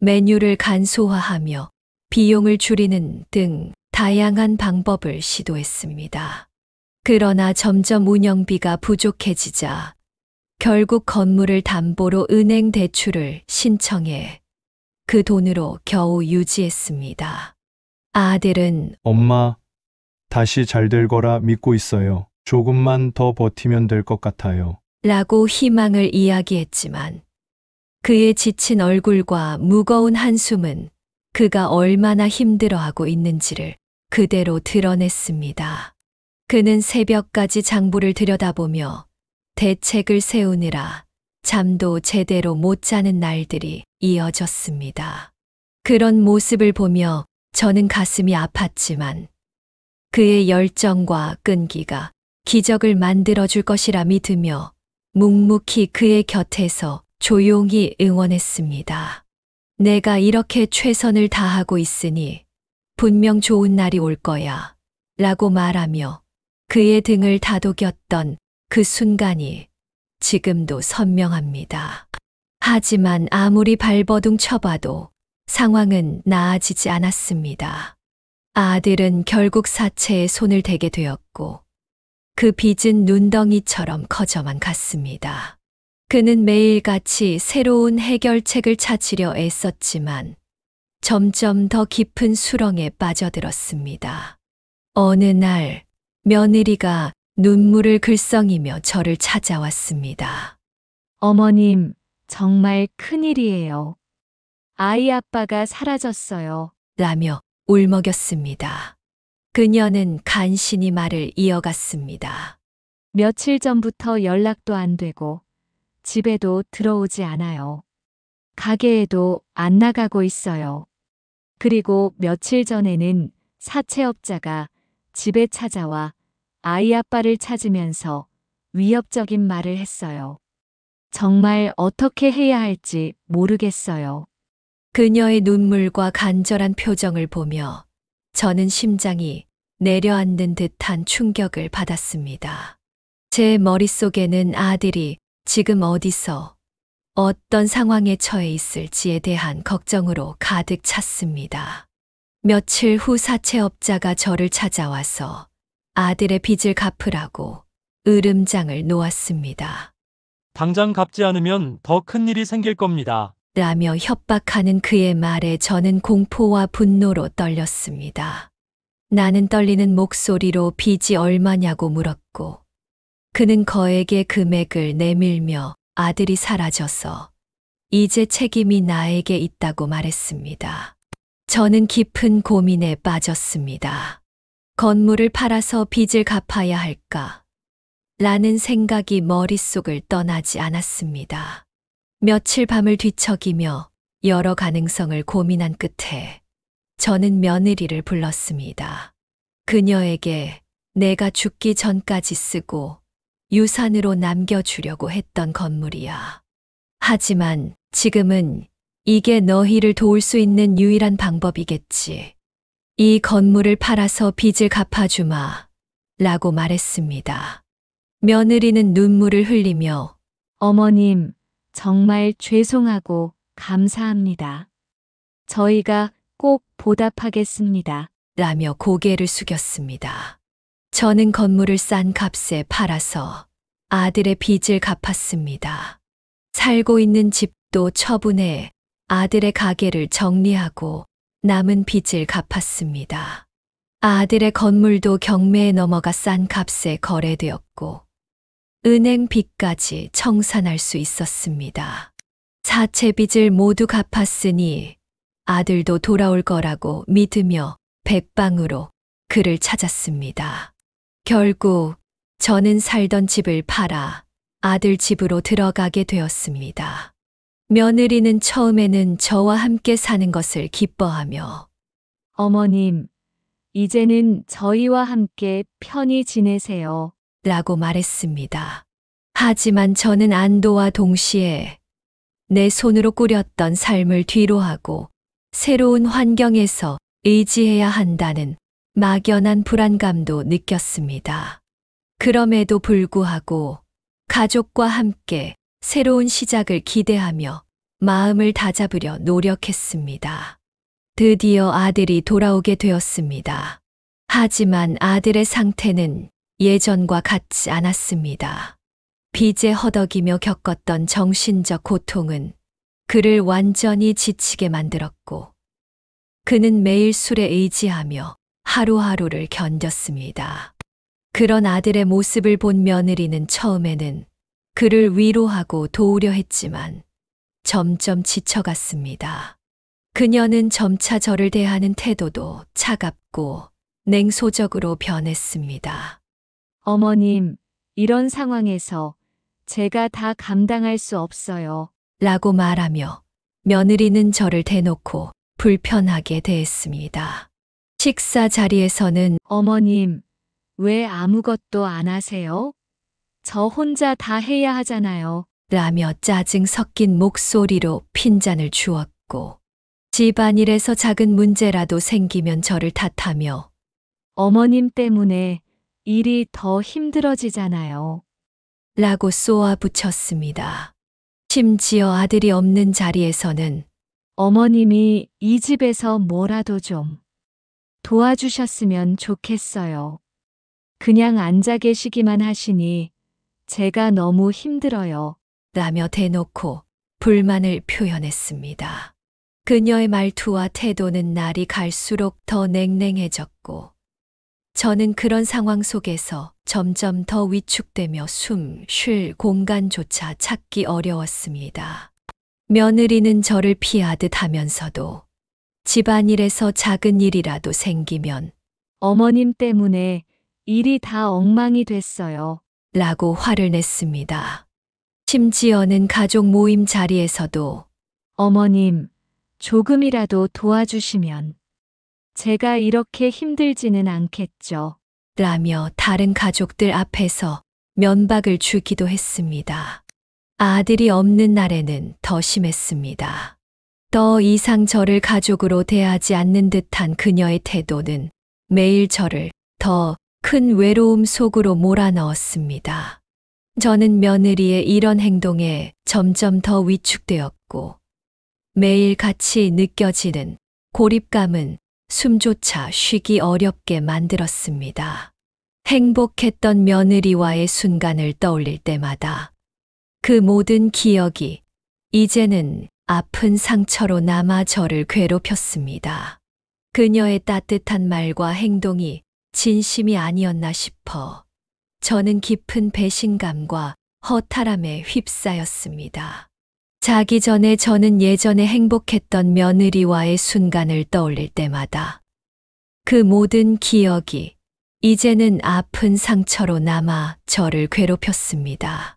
메뉴를 간소화하며 비용을 줄이는 등 다양한 방법을 시도했습니다. 그러나 점점 운영비가 부족해지자 결국 건물을 담보로 은행 대출을 신청해 그 돈으로 겨우 유지했습니다. 아들은 엄마, 다시 잘 될 거라 믿고 있어요. 조금만 더 버티면 될 것 같아요. 라고 희망을 이야기했지만 그의 지친 얼굴과 무거운 한숨은 그가 얼마나 힘들어하고 있는지를 그대로 드러냈습니다. 그는 새벽까지 장부를 들여다보며 대책을 세우느라 잠도 제대로 못 자는 날들이 이어졌습니다. 그런 모습을 보며 저는 가슴이 아팠지만 그의 열정과 끈기가 기적을 만들어줄 것이라 믿으며 묵묵히 그의 곁에서 조용히 응원했습니다. 내가 이렇게 최선을 다하고 있으니 분명 좋은 날이 올 거야 라고 말하며 그의 등을 다독였던 그 순간이 지금도 선명합니다. 하지만 아무리 발버둥 쳐봐도 상황은 나아지지 않았습니다. 아들은 결국 사채에 손을 대게 되었고 그 빚은 눈덩이처럼 커져만 갔습니다. 그는 매일같이 새로운 해결책을 찾으려 애썼지만 점점 더 깊은 수렁에 빠져들었습니다. 어느 날 며느리가 눈물을 글썽이며 저를 찾아왔습니다. 어머님, 정말 큰일이에요. 아이 아빠가 사라졌어요. 라며 울먹였습니다. 그녀는 간신히 말을 이어갔습니다. 며칠 전부터 연락도 안 되고 집에도 들어오지 않아요. 가게에도 안 나가고 있어요. 그리고 며칠 전에는 사채업자가 집에 찾아와 아이 아빠를 찾으면서 위협적인 말을 했어요. 정말 어떻게 해야 할지 모르겠어요. 그녀의 눈물과 간절한 표정을 보며 저는 심장이 내려앉는 듯한 충격을 받았습니다. 제 머릿속에는 아들이 지금 어디서 어떤 상황에 처해 있을지에 대한 걱정으로 가득 찼습니다. 며칠 후 사채업자가 저를 찾아와서 아들의 빚을 갚으라고 으름장을 놓았습니다. 당장 갚지 않으면 더 큰 일이 생길 겁니다. 라며 협박하는 그의 말에 저는 공포와 분노로 떨렸습니다. 나는 떨리는 목소리로 빚이 얼마냐고 물었고, 그는 거액의 금액을 내밀며 아들이 사라져서 이제 책임이 나에게 있다고 말했습니다. 저는 깊은 고민에 빠졌습니다. 건물을 팔아서 빚을 갚아야 할까? 라는 생각이 머릿속을 떠나지 않았습니다. 며칠 밤을 뒤척이며 여러 가능성을 고민한 끝에 저는 며느리를 불렀습니다. 그녀에게 내가 죽기 전까지 쓰고 유산으로 남겨주려고 했던 건물이야. 하지만 지금은 이게 너희를 도울 수 있는 유일한 방법이겠지. 이 건물을 팔아서 빚을 갚아주마. 라고 말했습니다. 며느리는 눈물을 흘리며 어머님, 정말 죄송하고 감사합니다. 저희가 꼭 보답하겠습니다. 라며 고개를 숙였습니다. 저는 건물을 싼 값에 팔아서 아들의 빚을 갚았습니다. 살고 있는 집도 처분해 아들의 가게를 정리하고 남은 빚을 갚았습니다. 아들의 건물도 경매에 넘어가 싼 값에 거래되었고 은행 빚까지 청산할 수 있었습니다. 사채 빚을 모두 갚았으니 아들도 돌아올 거라고 믿으며 백방으로 그를 찾았습니다. 결국 저는 살던 집을 팔아 아들 집으로 들어가게 되었습니다. 며느리는 처음에는 저와 함께 사는 것을 기뻐하며 어머님, 이제는 저희와 함께 편히 지내세요. 라고 말했습니다. 하지만 저는 안도와 동시에 내 손으로 꾸렸던 삶을 뒤로하고 새로운 환경에서 의지해야 한다는 막연한 불안감도 느꼈습니다. 그럼에도 불구하고 가족과 함께 새로운 시작을 기대하며 마음을 다잡으려 노력했습니다. 드디어 아들이 돌아오게 되었습니다. 하지만 아들의 상태는 예전과 같지 않았습니다. 빚에 허덕이며 겪었던 정신적 고통은 그를 완전히 지치게 만들었고, 그는 매일 술에 의지하며 하루하루를 견뎠습니다. 그런 아들의 모습을 본 며느리는 처음에는 그를 위로하고 도우려 했지만 점점 지쳐갔습니다. 그녀는 점차 저를 대하는 태도도 차갑고 냉소적으로 변했습니다. 어머님, 이런 상황에서 제가 다 감당할 수 없어요. 라고 말하며 며느리는 저를 대놓고 불편하게 대했습니다. 식사 자리에서는 어머님, 왜 아무것도 안 하세요? 저 혼자 다 해야 하잖아요. 라며 짜증 섞인 목소리로 핀잔을 주었고, 집안일에서 작은 문제라도 생기면 저를 탓하며 어머님 때문에 일이 더 힘들어지잖아요. 라고 쏘아 붙였습니다. 심지어 아들이 없는 자리에서는 어머님이 이 집에서 뭐라도 좀 도와주셨으면 좋겠어요. 그냥 앉아 계시기만 하시니 제가 너무 힘들어요. 라며 대놓고 불만을 표현했습니다. 그녀의 말투와 태도는 날이 갈수록 더 냉랭해졌고, 저는 그런 상황 속에서 점점 더 위축되며 숨 쉴 공간조차 찾기 어려웠습니다. 며느리는 저를 피하듯 하면서도 집안일에서 작은 일이라도 생기면 어머님 때문에 일이 다 엉망이 됐어요. 라고 화를 냈습니다. 심지어는 가족 모임 자리에서도 어머님, 조금이라도 도와주시면 제가 이렇게 힘들지는 않겠죠. 라며 다른 가족들 앞에서 면박을 주기도 했습니다. 아들이 없는 날에는 더 심했습니다. 더 이상 저를 가족으로 대하지 않는 듯한 그녀의 태도는 매일 저를 더 큰 외로움 속으로 몰아넣었습니다. 저는 며느리의 이런 행동에 점점 더 위축되었고 매일 같이 느껴지는 고립감은 숨조차 쉬기 어렵게 만들었습니다. 행복했던 며느리와의 순간을 떠올릴 때마다 그 모든 기억이 이제는 아픈 상처로 남아 저를 괴롭혔습니다. 그녀의 따뜻한 말과 행동이 진심이 아니었나 싶어 저는 깊은 배신감과 허탈함에 휩싸였습니다. 자기 전에 저는 예전에 행복했던 며느리와의 순간을 떠올릴 때마다 그 모든 기억이 이제는 아픈 상처로 남아 저를 괴롭혔습니다.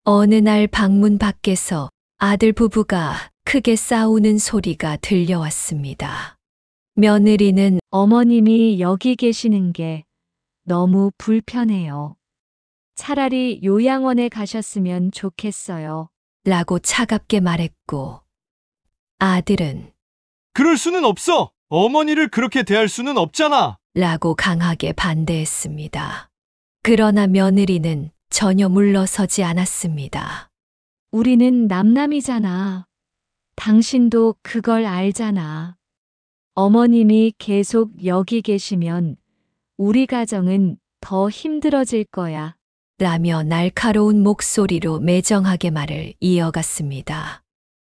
어느 날 방문 밖에서 아들 부부가 크게 싸우는 소리가 들려왔습니다. 며느리는 어머님이 여기 계시는 게 너무 불편해요. 차라리 요양원에 가셨으면 좋겠어요. 라고 차갑게 말했고 아들은 그럴 수는 없어! 어머니를 그렇게 대할 수는 없잖아! 라고 강하게 반대했습니다. 그러나 며느리는 전혀 물러서지 않았습니다. 우리는 남남이잖아. 당신도 그걸 알잖아. 어머님이 계속 여기 계시면 우리 가정은 더 힘들어질 거야. 라며 날카로운 목소리로 매정하게 말을 이어갔습니다.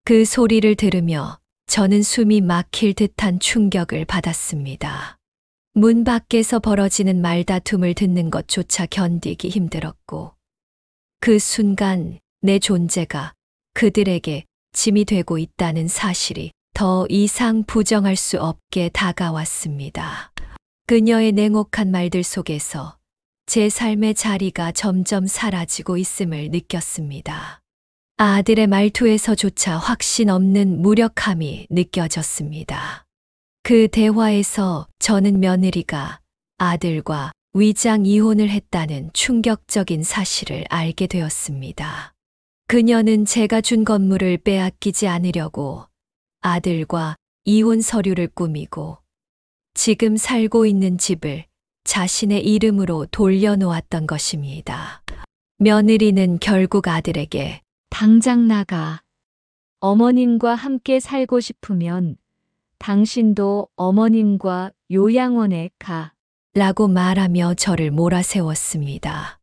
그 소리를 들으며 저는 숨이 막힐 듯한 충격을 받았습니다. 문 밖에서 벌어지는 말다툼을 듣는 것조차 견디기 힘들었고 그 순간 내 존재가 그들에게 짐이 되고 있다는 사실이 더 이상 부정할 수 없게 다가왔습니다. 그녀의 냉혹한 말들 속에서 제 삶의 자리가 점점 사라지고 있음을 느꼈습니다. 아들의 말투에서조차 확신 없는 무력함이 느껴졌습니다. 그 대화에서 저는 며느리가 아들과 위장 이혼을 했다는 충격적인 사실을 알게 되었습니다. 그녀는 제가 준 건물을 빼앗기지 않으려고 아들과 이혼 서류를 꾸미고 지금 살고 있는 집을 자신의 이름으로 돌려놓았던 것입니다. 며느리는 결국 아들에게 당장 나가. 어머님과 함께 살고 싶으면 당신도 어머님과 요양원에 가. 라고 말하며 저를 몰아세웠습니다.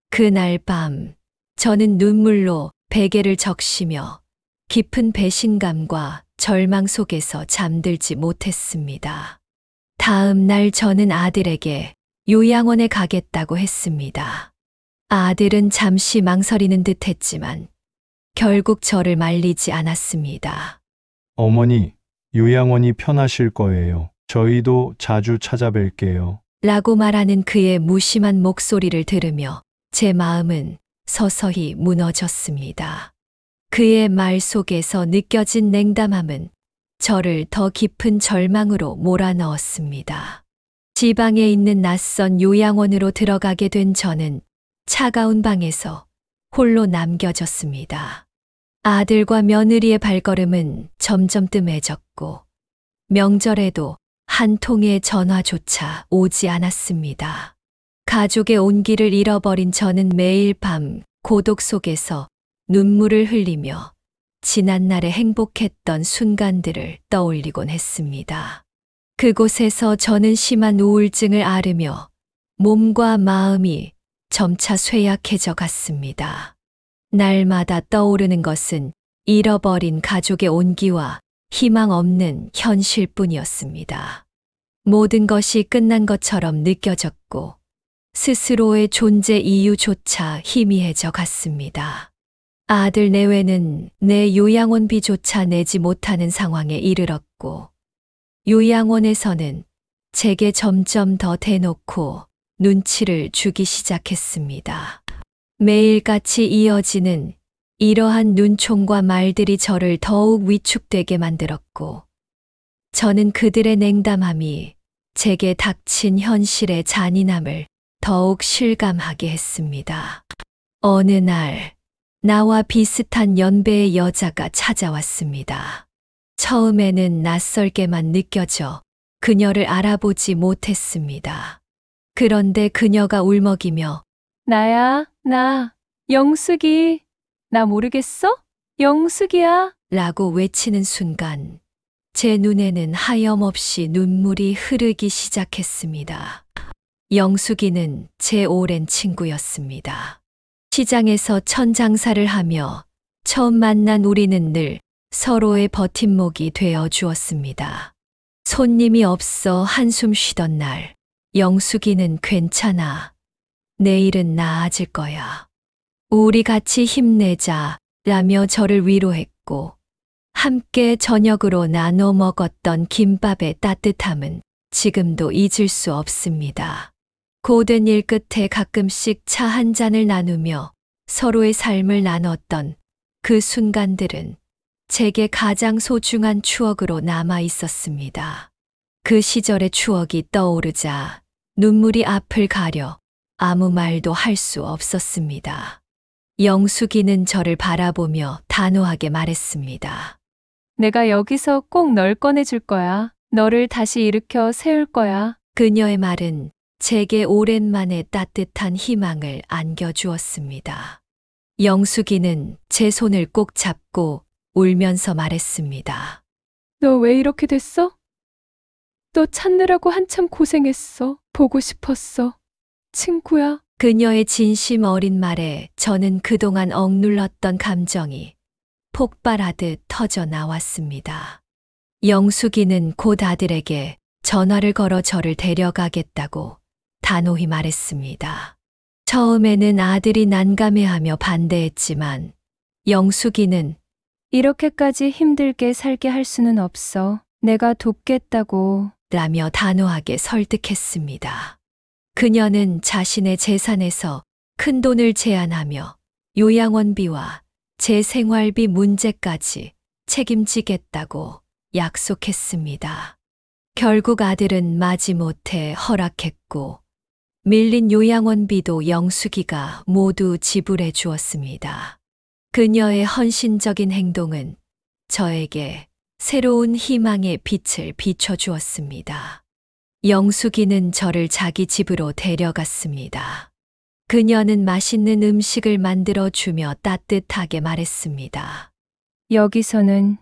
그날 밤 저는 눈물로 베개를 적시며 깊은 배신감과 절망 속에서 잠들지 못했습니다. 다음 날 저는 아들에게 요양원에 가겠다고 했습니다. 아들은 잠시 망설이는 듯 했지만 결국 저를 말리지 않았습니다. 어머니, 요양원이 편하실 거예요. 저희도 자주 찾아뵐게요. 라고 말하는 그의 무심한 목소리를 들으며 제 마음은 서서히 무너졌습니다. 그의 말 속에서 느껴진 냉담함은 저를 더 깊은 절망으로 몰아넣었습니다. 지방에 있는 낯선 요양원으로 들어가게 된 저는 차가운 방에서 홀로 남겨졌습니다. 아들과 며느리의 발걸음은 점점 뜸해졌고 명절에도 한 통의 전화조차 오지 않았습니다. 가족의 온기를 잃어버린 저는 매일 밤 고독 속에서 눈물을 흘리며 지난날에 행복했던 순간들을 떠올리곤 했습니다. 그곳에서 저는 심한 우울증을 앓으며 몸과 마음이 점차 쇠약해져 갔습니다. 날마다 떠오르는 것은 잃어버린 가족의 온기와 희망 없는 현실뿐이었습니다. 모든 것이 끝난 것처럼 느껴졌고 스스로의 존재 이유조차 희미해져 갔습니다. 아들 내외는 내 요양원비조차 내지 못하는 상황에 이르렀고, 요양원에서는 제게 점점 더 대놓고 눈치를 주기 시작했습니다. 매일같이 이어지는 이러한 눈총과 말들이 저를 더욱 위축되게 만들었고, 저는 그들의 냉담함이 제게 닥친 현실의 잔인함을 더욱 실감하게 했습니다. 어느 날, 나와 비슷한 연배의 여자가 찾아왔습니다. 처음에는 낯설게만 느껴져 그녀를 알아보지 못했습니다. 그런데 그녀가 울먹이며 나야, 나, 영숙이. 나 모르겠어? 영숙이야. 라고 외치는 순간 제 눈에는 하염없이 눈물이 흐르기 시작했습니다. 영숙이는 제 오랜 친구였습니다. 시장에서 천장사를 하며 처음 만난 우리는 늘 서로의 버팀목이 되어 주었습니다. 손님이 없어 한숨 쉬던 날, 영숙이는 괜찮아. 내일은 나아질 거야. 우리 같이 힘내자 라며 저를 위로했고, 함께 저녁으로 나눠 먹었던 김밥의 따뜻함은 지금도 잊을 수 없습니다. 고된 일 끝에 가끔씩 차 한 잔을 나누며 서로의 삶을 나눴던 그 순간들은 제게 가장 소중한 추억으로 남아 있었습니다. 그 시절의 추억이 떠오르자 눈물이 앞을 가려 아무 말도 할 수 없었습니다. 영숙이는 저를 바라보며 단호하게 말했습니다. 내가 여기서 꼭 널 꺼내줄 거야. 너를 다시 일으켜 세울 거야. 그녀의 말은 제게 오랜만에 따뜻한 희망을 안겨주었습니다. 영숙이는 제 손을 꼭 잡고 울면서 말했습니다. 너 왜 이렇게 됐어? 너 찾느라고 한참 고생했어. 보고 싶었어. 친구야. 그녀의 진심 어린 말에 저는 그동안 억눌렀던 감정이 폭발하듯 터져 나왔습니다. 영숙이는 곧 아들에게 전화를 걸어 저를 데려가겠다고 단호히 말했습니다. 처음에는 아들이 난감해하며 반대했지만 영숙이는 이렇게까지 힘들게 살게 할 수는 없어. 내가 돕겠다고. 라며 단호하게 설득했습니다. 그녀는 자신의 재산에서 큰 돈을 제한하며 요양원비와 제 생활비 문제까지 책임지겠다고 약속했습니다. 결국 아들은 마지못해 허락했고 밀린 요양원비도 영숙이가 모두 지불해 주었습니다. 그녀의 헌신적인 행동은 저에게 새로운 희망의 빛을 비춰주었습니다. 영숙이는 저를 자기 집으로 데려갔습니다. 그녀는 맛있는 음식을 만들어 주며 따뜻하게 말했습니다. 여기서는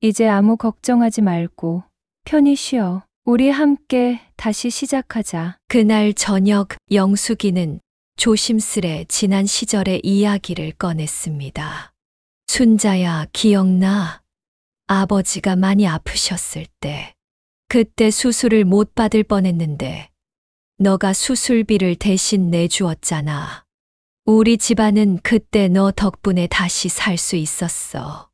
이제 아무 걱정하지 말고 편히 쉬어. 우리 함께 다시 시작하자. 그날 저녁 영숙이는 조심스레 지난 시절의 이야기를 꺼냈습니다. 순자야, 기억나? 아버지가 많이 아프셨을 때. 그때 수술을 못 받을 뻔했는데 너가 수술비를 대신 내주었잖아. 우리 집안은 그때 너 덕분에 다시 살 수 있었어.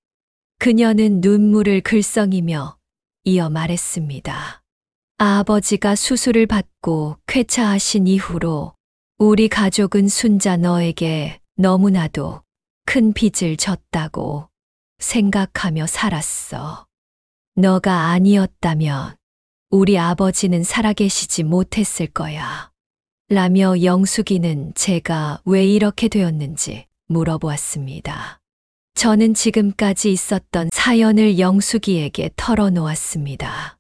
그녀는 눈물을 글썽이며 이어 말했습니다. 아버지가 수술을 받고 쾌차하신 이후로 우리 가족은 순자 너에게 너무나도 큰 빚을 졌다고 생각하며 살았어. 너가 아니었다면 우리 아버지는 살아계시지 못했을 거야. 라며 영숙이는 제가 왜 이렇게 되었는지 물어보았습니다. 저는 지금까지 있었던 사연을 영숙이에게 털어놓았습니다.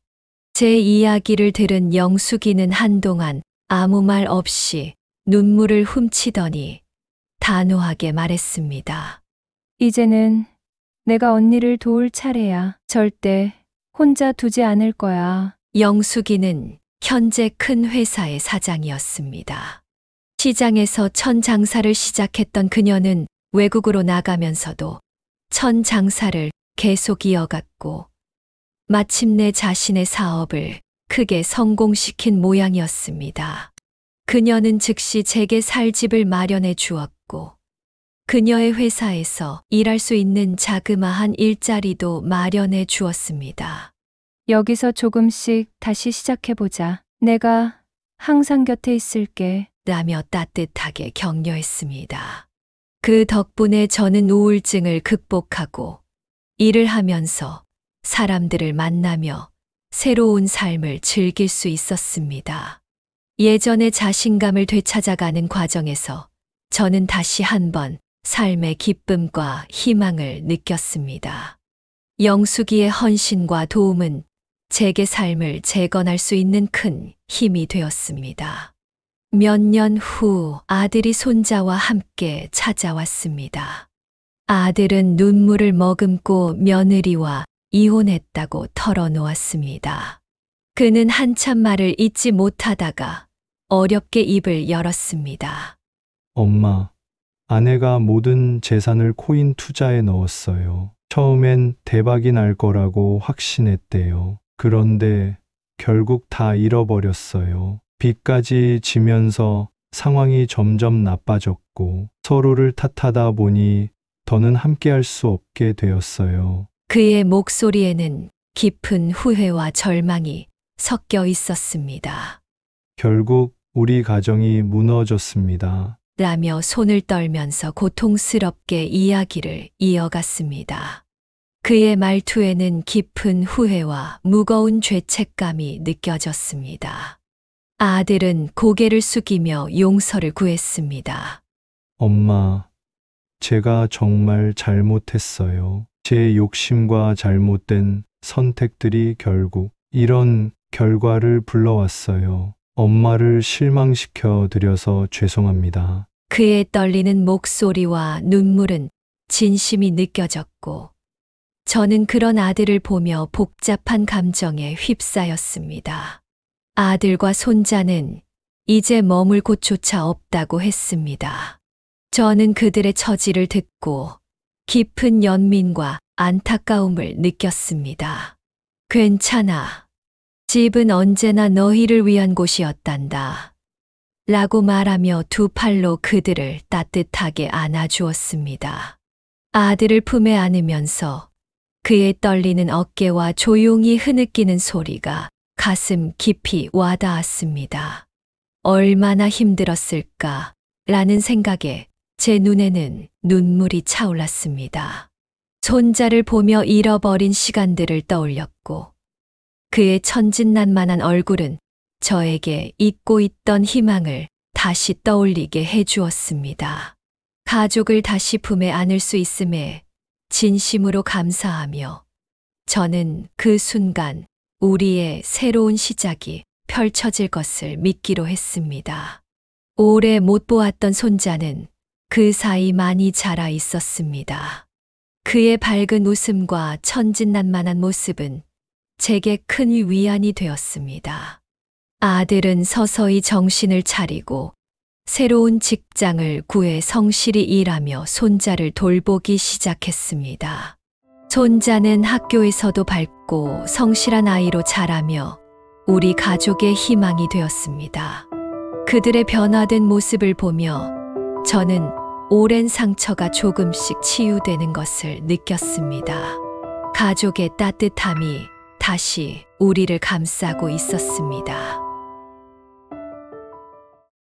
제 이야기를 들은 영숙이는 한동안 아무 말 없이 눈물을 훔치더니 단호하게 말했습니다. 이제는 내가 언니를 도울 차례야. 절대 혼자 두지 않을 거야. 영숙이는 현재 큰 회사의 사장이었습니다. 시장에서 천장사를 시작했던 그녀는 외국으로 나가면서도 천장사를 계속 이어갔고 마침내 자신의 사업을 크게 성공시킨 모양이었습니다. 그녀는 즉시 제게 살 집을 마련해 주었고 그녀의 회사에서 일할 수 있는 자그마한 일자리도 마련해 주었습니다. 여기서 조금씩 다시 시작해보자. 내가 항상 곁에 있을게. 라며 따뜻하게 격려했습니다. 그 덕분에 저는 우울증을 극복하고 일을 하면서 사람들을 만나며 새로운 삶을 즐길 수 있었습니다. 예전의 자신감을 되찾아가는 과정에서 저는 다시 한번 삶의 기쁨과 희망을 느꼈습니다. 영숙이의 헌신과 도움은 제게 삶을 재건할 수 있는 큰 힘이 되었습니다. 몇 년 후 아들이 손자와 함께 찾아왔습니다. 아들은 눈물을 머금고 며느리와 이혼했다고 털어놓았습니다. 그는 한참 말을 잇지 못하다가 어렵게 입을 열었습니다. 엄마, 아내가 모든 재산을 코인 투자에 넣었어요. 처음엔 대박이 날 거라고 확신했대요. 그런데 결국 다 잃어버렸어요. 빚까지 지면서 상황이 점점 나빠졌고 서로를 탓하다 보니 더는 함께할 수 없게 되었어요. 그의 목소리에는 깊은 후회와 절망이 섞여 있었습니다. 결국 우리 가정이 무너졌습니다. 라며 손을 떨면서 고통스럽게 이야기를 이어갔습니다. 그의 말투에는 깊은 후회와 무거운 죄책감이 느껴졌습니다. 아들은 고개를 숙이며 용서를 구했습니다. 엄마, 제가 정말 잘못했어요. 제 욕심과 잘못된 선택들이 결국 이런 결과를 불러왔어요. 엄마를 실망시켜 드려서 죄송합니다. 그의 떨리는 목소리와 눈물은 진심이 느껴졌고, 저는 그런 아들을 보며 복잡한 감정에 휩싸였습니다. 아들과 손자는 이제 머물 곳조차 없다고 했습니다. 저는 그들의 처지를 듣고 깊은 연민과 안타까움을 느꼈습니다. 괜찮아. 집은 언제나 너희를 위한 곳이었단다. 라고 말하며 두 팔로 그들을 따뜻하게 안아주었습니다. 아들을 품에 안으면서 그의 떨리는 어깨와 조용히 흐느끼는 소리가 가슴 깊이 와닿았습니다. 얼마나 힘들었을까 라는 생각에 제 눈에는 눈물이 차올랐습니다. 손자를 보며 잃어버린 시간들을 떠올렸고, 그의 천진난만한 얼굴은 저에게 잊고 있던 희망을 다시 떠올리게 해주었습니다. 가족을 다시 품에 안을 수 있음에 진심으로 감사하며 저는 그 순간 우리의 새로운 시작이 펼쳐질 것을 믿기로 했습니다. 오래 못 보았던 손자는 그 사이 많이 자라 있었습니다. 그의 밝은 웃음과 천진난만한 모습은 제게 큰 위안이 되었습니다. 아들은 서서히 정신을 차리고 새로운 직장을 구해 성실히 일하며 손자를 돌보기 시작했습니다. 손자는 학교에서도 밝고 성실한 아이로 자라며 우리 가족의 희망이 되었습니다. 그들의 변화된 모습을 보며 저는 오랜 상처가 조금씩 치유되는 것을 느꼈습니다. 가족의 따뜻함이 다시 우리를 감싸고 있었습니다.